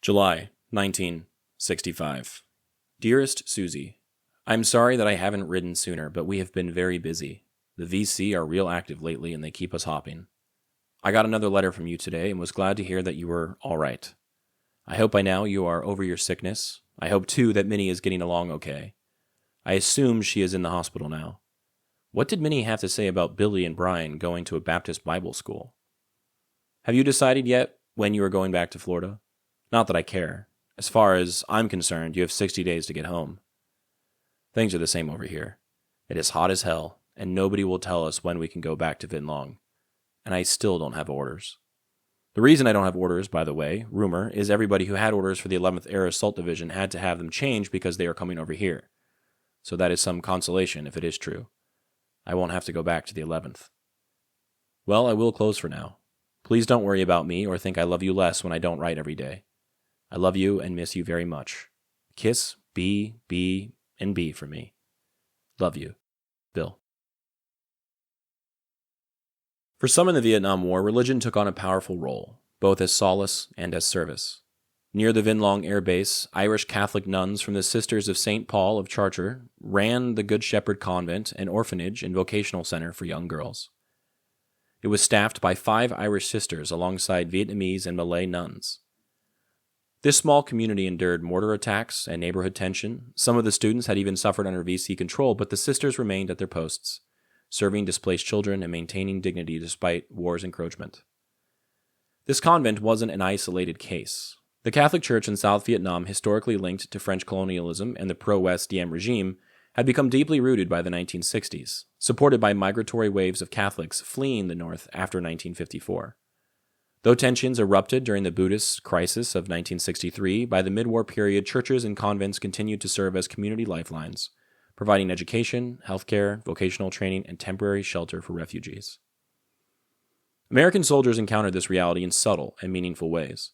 July 1965. Dearest Suzie, I'm sorry that I haven't written sooner, but we have been very busy. The VC are real active lately and they keep us hopping. I got another letter from you today and was glad to hear that you were all right. I hope by now you are over your sickness. I hope too that Minnie is getting along okay. I assume she is in the hospital now. What did Minnie have to say about Billy and Brian going to a Baptist Bible school? Have you decided yet when you are going back to Florida? Not that I care. As far as I'm concerned, you have 60 days to get home. Things are the same over here. It is hot as hell, and nobody will tell us when we can go back to Vinh Long. And I still don't have orders. The reason I don't have orders, by the way, rumor, is everybody who had orders for the 11th Air Assault Division had to have them changed because they are coming over here. So that is some consolation if it is true. I won't have to go back to the 11th. Well, I will close for now. Please don't worry about me or think I love you less when I don't write every day. I love you and miss you very much. Kiss B, B, and B for me. Love you. Bill. For some in the Vietnam War, religion took on a powerful role, both as solace and as service. Near the Vinh Long Air Base, Irish Catholic nuns from the Sisters of St. Paul of Chartres ran the Good Shepherd Convent, an orphanage and vocational center for young girls. It was staffed by 5 Irish sisters alongside Vietnamese and Malay nuns. This small community endured mortar attacks and neighborhood tension. Some of the students had even suffered under VC control, but the sisters remained at their posts, serving displaced children and maintaining dignity despite war's encroachment. This convent wasn't an isolated case. The Catholic Church in South Vietnam, historically linked to French colonialism and the pro-West Diem regime, had become deeply rooted by the 1960s, supported by migratory waves of Catholics fleeing the North after 1954. Though tensions erupted during the Buddhist crisis of 1963, by the mid-war period, churches and convents continued to serve as community lifelines, providing education, healthcare, vocational training, and temporary shelter for refugees. American soldiers encountered this reality in subtle and meaningful ways.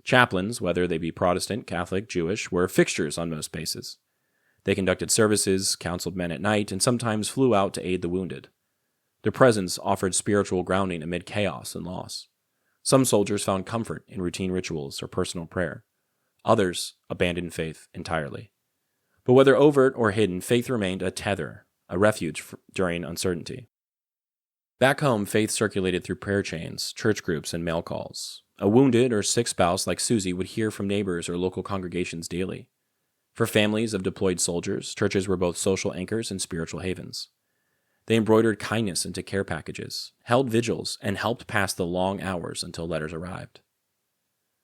Chaplains, whether they be Protestant, Catholic, Jewish, were fixtures on most bases. They conducted services, counseled men at night, and sometimes flew out to aid the wounded. Their presence offered spiritual grounding amid chaos and loss. Some soldiers found comfort in routine rituals or personal prayer. Others abandoned faith entirely. But whether overt or hidden, faith remained a tether, a refuge during uncertainty. Back home, faith circulated through prayer chains, church groups, and mail calls. A wounded or sick spouse like Suzie would hear from neighbors or local congregations daily. For families of deployed soldiers, churches were both social anchors and spiritual havens. They embroidered kindness into care packages, held vigils, and helped pass the long hours until letters arrived.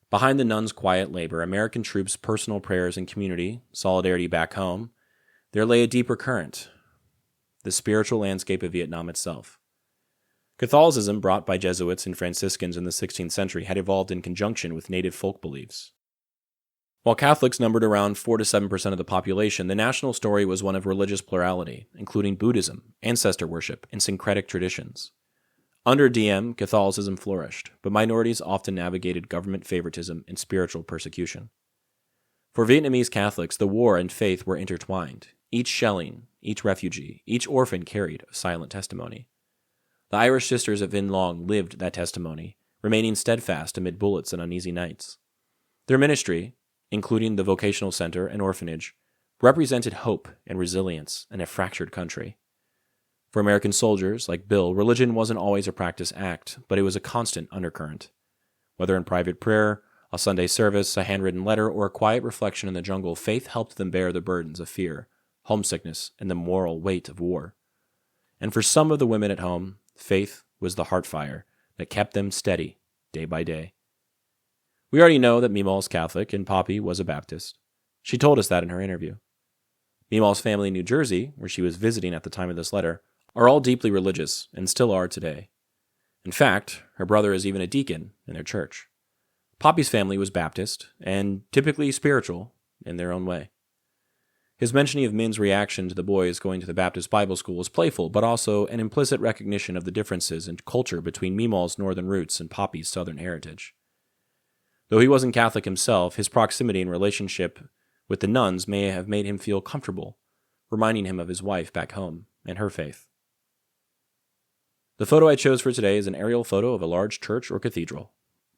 Behind the nuns' quiet labor, American troops' personal prayers and community, solidarity back home, there lay a deeper current, the spiritual landscape of Vietnam itself. Catholicism, brought by Jesuits and Franciscans in the 16th century, had evolved in conjunction with native folk beliefs. While Catholics numbered around 4 to 7% of the population, the national story was one of religious plurality, including Buddhism, ancestor worship, and syncretic traditions. Under Diem, Catholicism flourished, but minorities often navigated government favoritism and spiritual persecution. For Vietnamese Catholics, the war and faith were intertwined. Each shelling, each refugee, each orphan carried a silent testimony. The Irish sisters of Vinh Long lived that testimony, remaining steadfast amid bullets and uneasy nights. Their ministry, including the vocational center and orphanage, represented hope and resilience in a fractured country. For American soldiers, like Bill, religion wasn't always a practice act, but it was a constant undercurrent. Whether in private prayer, a Sunday service, a handwritten letter, or a quiet reflection in the jungle, faith helped them bear the burdens of fear, homesickness, and the moral weight of war. And for some of the women at home, faith was the heart fire that kept them steady day by day. We already know that Mema's Catholic and Popi was a Baptist. She told us that in her interview. Mema's family in New Jersey, where she was visiting at the time of this letter, are all deeply religious and still are today. In fact, her brother is even a deacon in their church. Poppy's family was Baptist and typically spiritual in their own way. His mentioning of Min's reaction to the boys going to the Baptist Bible school was playful, but also an implicit recognition of the differences in culture between Mema's northern roots and Poppy's southern heritage. Though he wasn't Catholic himself, his proximity and relationship with the nuns may have made him feel comfortable, reminding him of his wife back home and her faith. The photo I chose for today is an aerial photo of a large church or cathedral.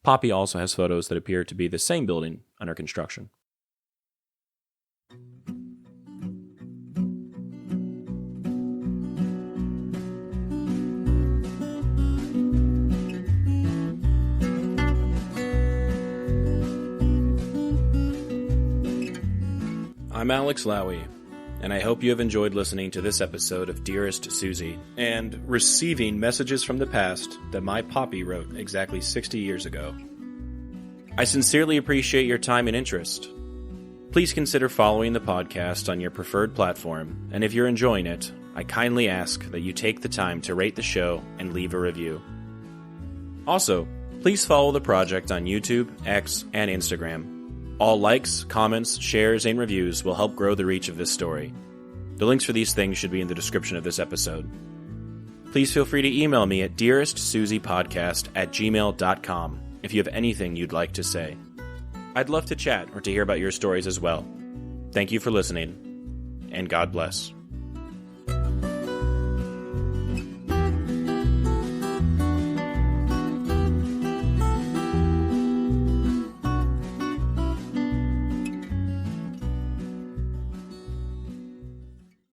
Popi also has photos that appear to be the same building under construction. I'm Alex Lowy, and I hope you have enjoyed listening to this episode of Dearest Suzie and receiving messages from the past that my Popi wrote exactly 60 years ago. I sincerely appreciate your time and interest. Please consider following the podcast on your preferred platform, and if you're enjoying it, I kindly ask that you take the time to rate the show and leave a review. Also, please follow the project on YouTube, X, and Instagram. All likes, comments, shares, and reviews will help grow the reach of this story. The links for these things should be in the description of this episode. Please feel free to email me at dearestsuziepodcast@gmail.com if you have anything you'd like to say. I'd love to chat or to hear about your stories as well. Thank you for listening, and God bless.